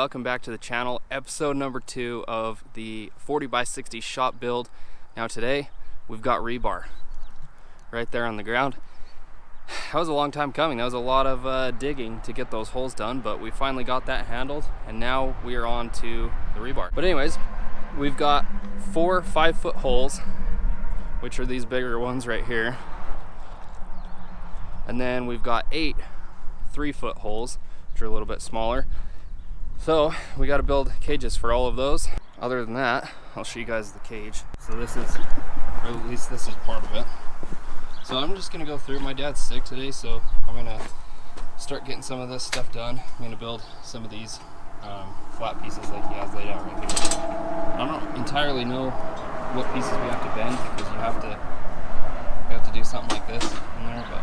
welcome back to the channel. Episode number 2 of the 40x60 shop build. Now today we've got rebar right there on the ground. That was a long time coming. That was a lot of digging to get those holes done, but we finally got that handled, and now we are on to the rebar. But anyways, we've got 4 5-foot holes, which are these bigger ones right here, and then we've got 8 3-foot holes, which are a little bit smaller. So we got to build cages for all of those. Other than that, I'll show you guys the cage. So this is, or at least this is part of it. So I'm just gonna go through. My dad's sick today, so I'm gonna start getting some of this stuff done. I'm gonna build some of these flat pieces like he has laid out right here. I don't entirely know what pieces we have to bend, because you have to do something like this in there, but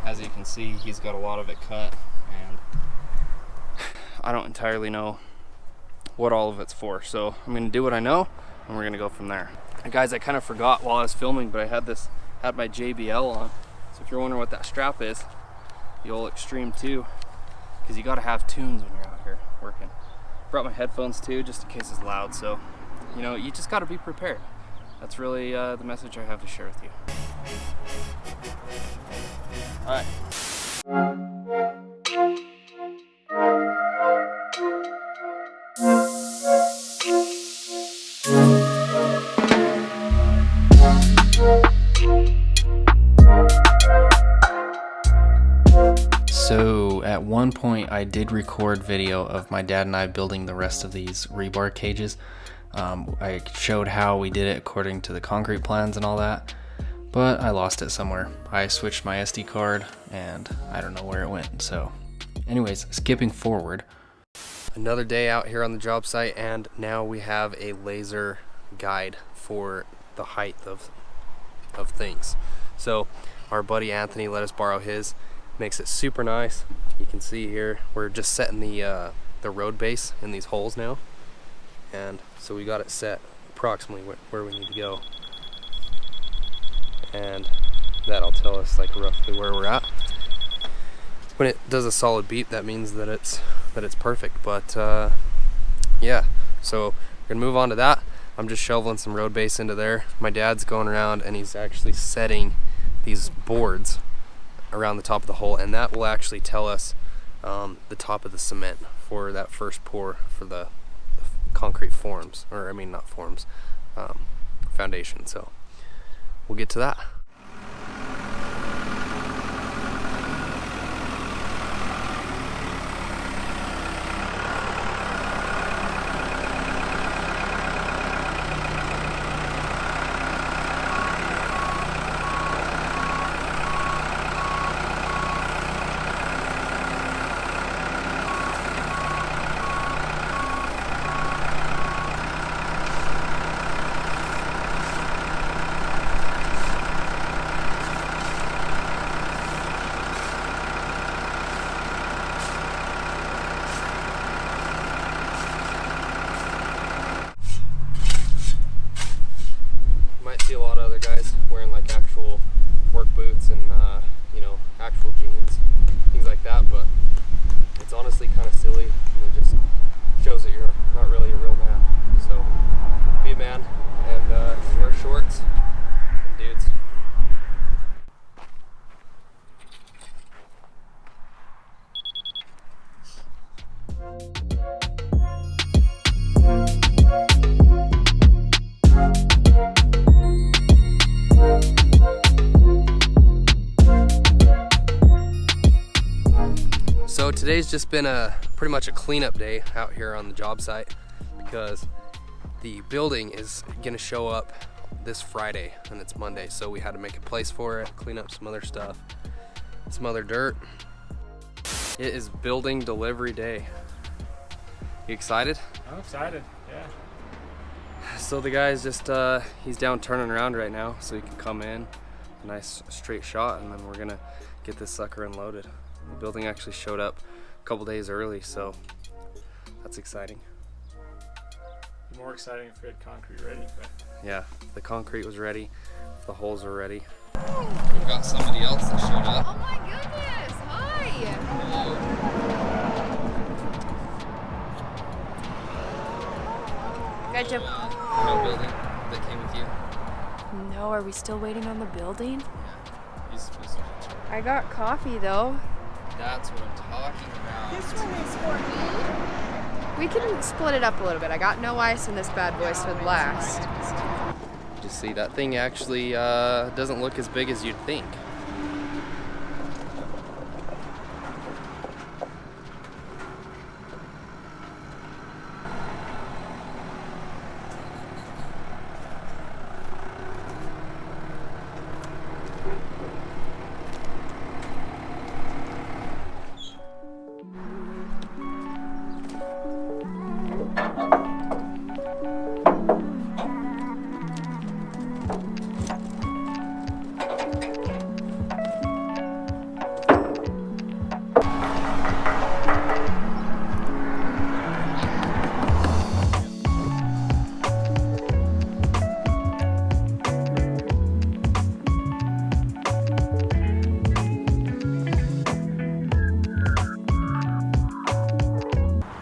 as you can see, he's got a lot of it cut, and I don't entirely know what all of it's for. So I'm gonna do what I know, and we're gonna go from there. And guys, I kind of forgot while I was filming, but I had my JBL on. So if you're wondering what that strap is, the old Extreme 2, because you got to have tunes when you're out here working. Brought my headphones too, just in case it's loud. So, you know, you just got to be prepared. That's really the message I have to share with you. All right. So at one point I did record video of my dad and I building the rest of these rebar cages. I showed how we did it according to the concrete plans and all that, but I lost it somewhere. I switched my SD card and I don't know where it went. So anyways, skipping forward. Another day out here on the job site, and now we have a laser guide for the height of things. So our buddy Anthony let us borrow his. Makes it super nice. You can see here we're just setting the road base in these holes now, and so we got it set approximately where we need to go, and that'll tell us like roughly where we're at. When it does a solid beep, that means that it's perfect. But yeah, so we're gonna move on to that. I'm just shoveling some road base into there. My dad's going around and he's actually setting these boards around the top of the hole, and that will actually tell us the top of the cement for that first pour for the concrete forms, or I mean not forms, foundation. So we'll get to that. See a lot of other guys wearing like actual work boots and you know, actual jeans, things like that, but it's honestly kind of silly, and it just shows that you're not really a real man. So be a man and wear shorts and dudes. So today's just been pretty much a cleanup day out here on the job site, because the building is gonna show up this Friday and it's Monday, so we had to make a place for it, clean up some other stuff, some other dirt. It is building delivery day. You excited? I'm excited, yeah. So the guy's just, he's down turning around right now so he can come in, a nice straight shot, and then we're gonna get this sucker unloaded. The building actually showed up a couple days early, so that's exciting. More exciting if we had concrete ready, but yeah, the concrete was ready, the holes are ready. We've got somebody else that showed up. Oh my goodness, hi! Hello. Got you. No building that came with you? No, are we still waiting on the building? Yeah. He's I got coffee though. That's what I'm talking about. This one is for me. We can split it up a little bit. I got no ice in this bad boy, so it'd last. You see, that thing actually doesn't look as big as you'd think.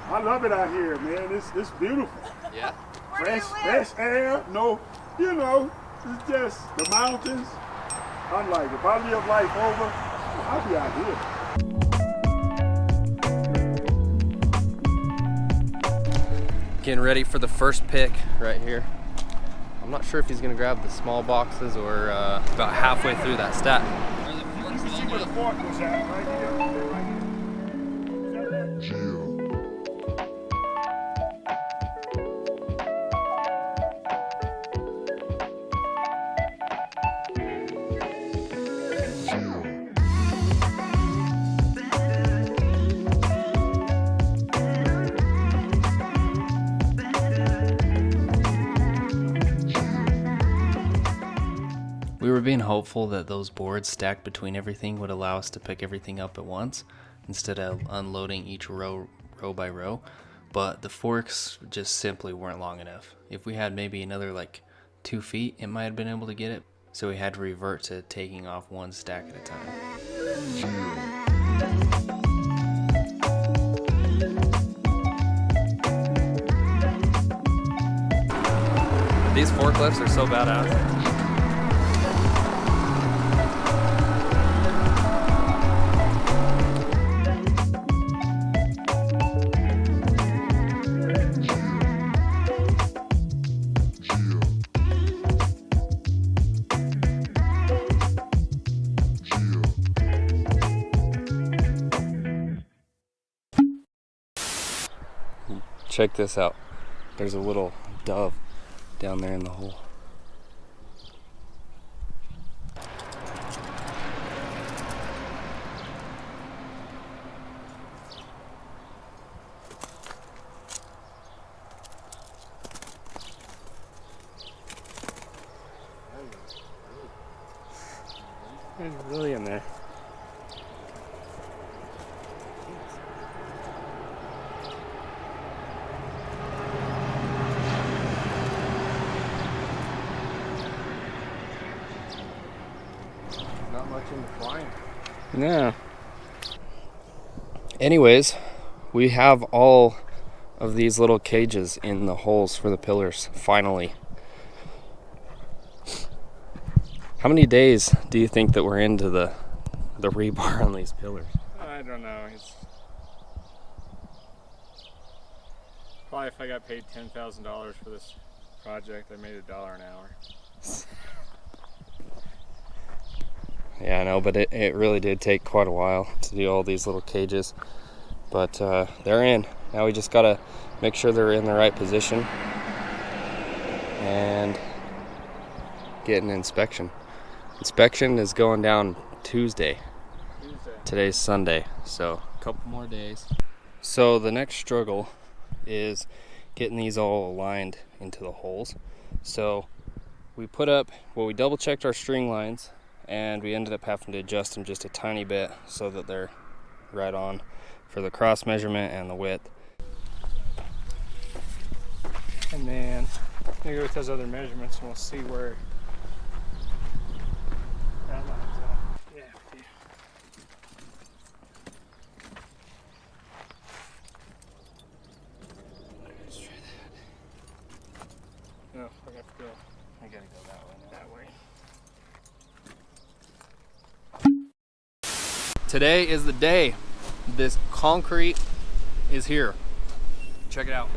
I love it out here, man. It's beautiful. Yeah? Fresh air. No, it's just the mountains. I'm like, if I live life over, I'll be out here. Getting ready for the first pick right here. I'm not sure if he's gonna grab the small boxes or about halfway through that stack. You can see where the fork was at, right here. Right here. Is that right? We were being hopeful that those boards stacked between everything would allow us to pick everything up at once instead of unloading each row by row, but the forks just simply weren't long enough. If we had maybe another like 2 feet, it might have been able to get it, so we had to revert to taking off one stack at a time. These forklifts are so badass. Check this out. There's a little dove down there in the hole. There's really in there. Not much in the flying. No. Anyways, we have all of these little cages in the holes for the pillars, finally. How many days do you think that we're into the rebar on these pillars? I don't know. It's probably if I got paid $10,000 for this project, I made $1 an hour. Yeah, I know, but it really did take quite a while to do all these little cages. But they're in. Now we just gotta make sure they're in the right position and get an inspection. Inspection is going down Tuesday. Today's Sunday, so a couple more days. So the next struggle is getting these all aligned into the holes. So we double checked our string lines, and we ended up having to adjust them just a tiny bit so that they're right on for the cross measurement and the width. And then I'm gonna go with those other measurements and we'll see where that lines up. Yeah. Let's try that. Let's go I gotta go that way now. that way. Today is the day. This concrete is here. Check it out.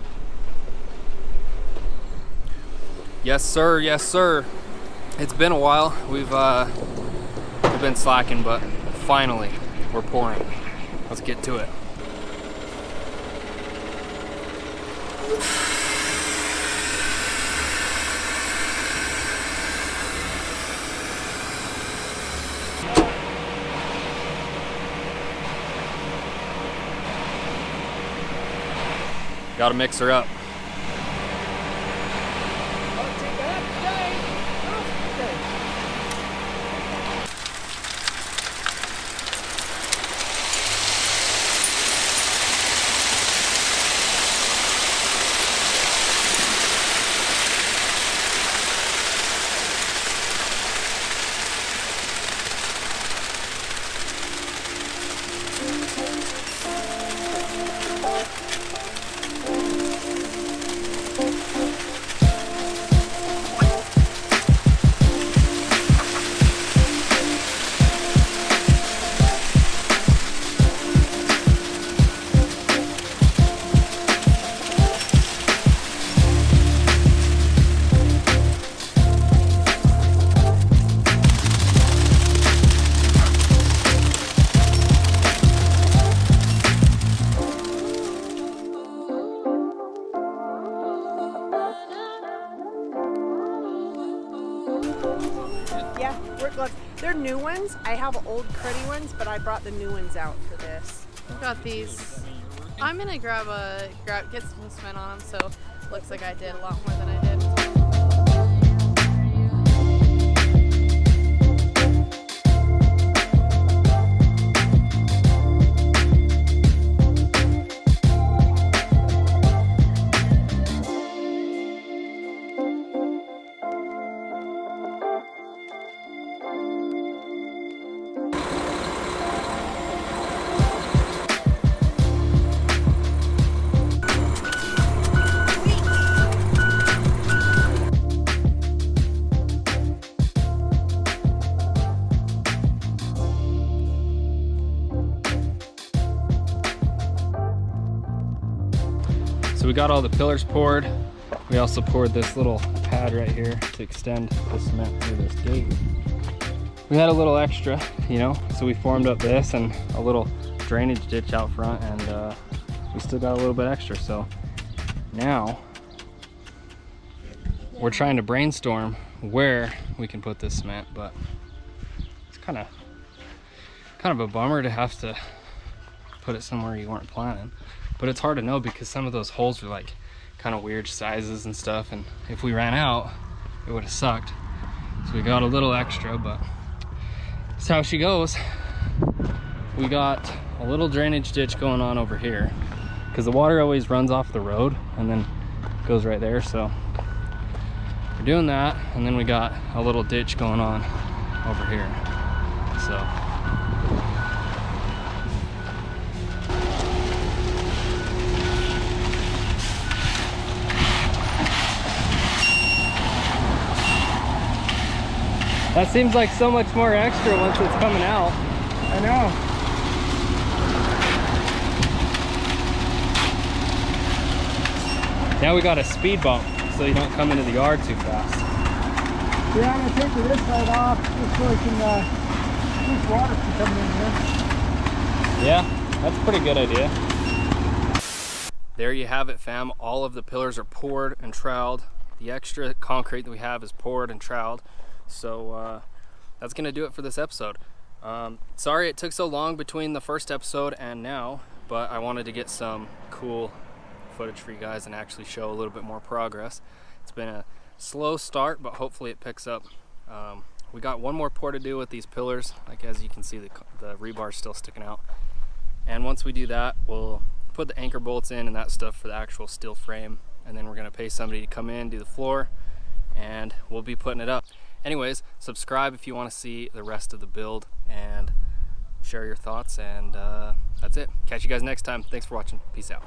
Yes sir, yes sir. It's been a while. We've been slacking, but finally we're pouring. Let's get to it. Gotta mix her up. Yeah, work gloves. They're new ones. I have old cruddy ones, but I brought the new ones out for this. I've got these. I'm gonna get some cement on them, so looks like I did a lot more than I did. So we got all the pillars poured. We also poured this little pad right here to extend the cement through this gate. We had a little extra, you know, so we formed up this and a little drainage ditch out front, and we still got a little bit extra. So now we're trying to brainstorm where we can put this cement, but it's kind of a bummer to have to put it somewhere you weren't planning. But it's hard to know because some of those holes are like kind of weird sizes and stuff, and if we ran out it would have sucked. So we got a little extra, but that's how she goes. We got a little drainage ditch going on over here because the water always runs off the road and then goes right there. So we're doing that, and then we got a little ditch going on over here. So that seems like so much more extra once it's coming out. I know. Now we got a speed bump so you don't come into the yard too fast. Yeah, I'm gonna take this side off just so I can keep water from coming in here. Yeah, that's a pretty good idea. There you have it, fam. All of the pillars are poured and troweled. The extra concrete that we have is poured and troweled. So that's gonna do it for this episode. Sorry it took so long between the first episode and now, but I wanted to get some cool footage for you guys and actually show a little bit more progress. It's been a slow start, but hopefully it picks up. We got one more pour to do with these pillars. Like, as you can see, the rebar is still sticking out. And once we do that, we'll put the anchor bolts in and that stuff for the actual steel frame. And then we're gonna pay somebody to come in, do the floor, and we'll be putting it up. Anyways, subscribe if you want to see the rest of the build, and share your thoughts, and that's it. Catch you guys next time. Thanks for watching. Peace out.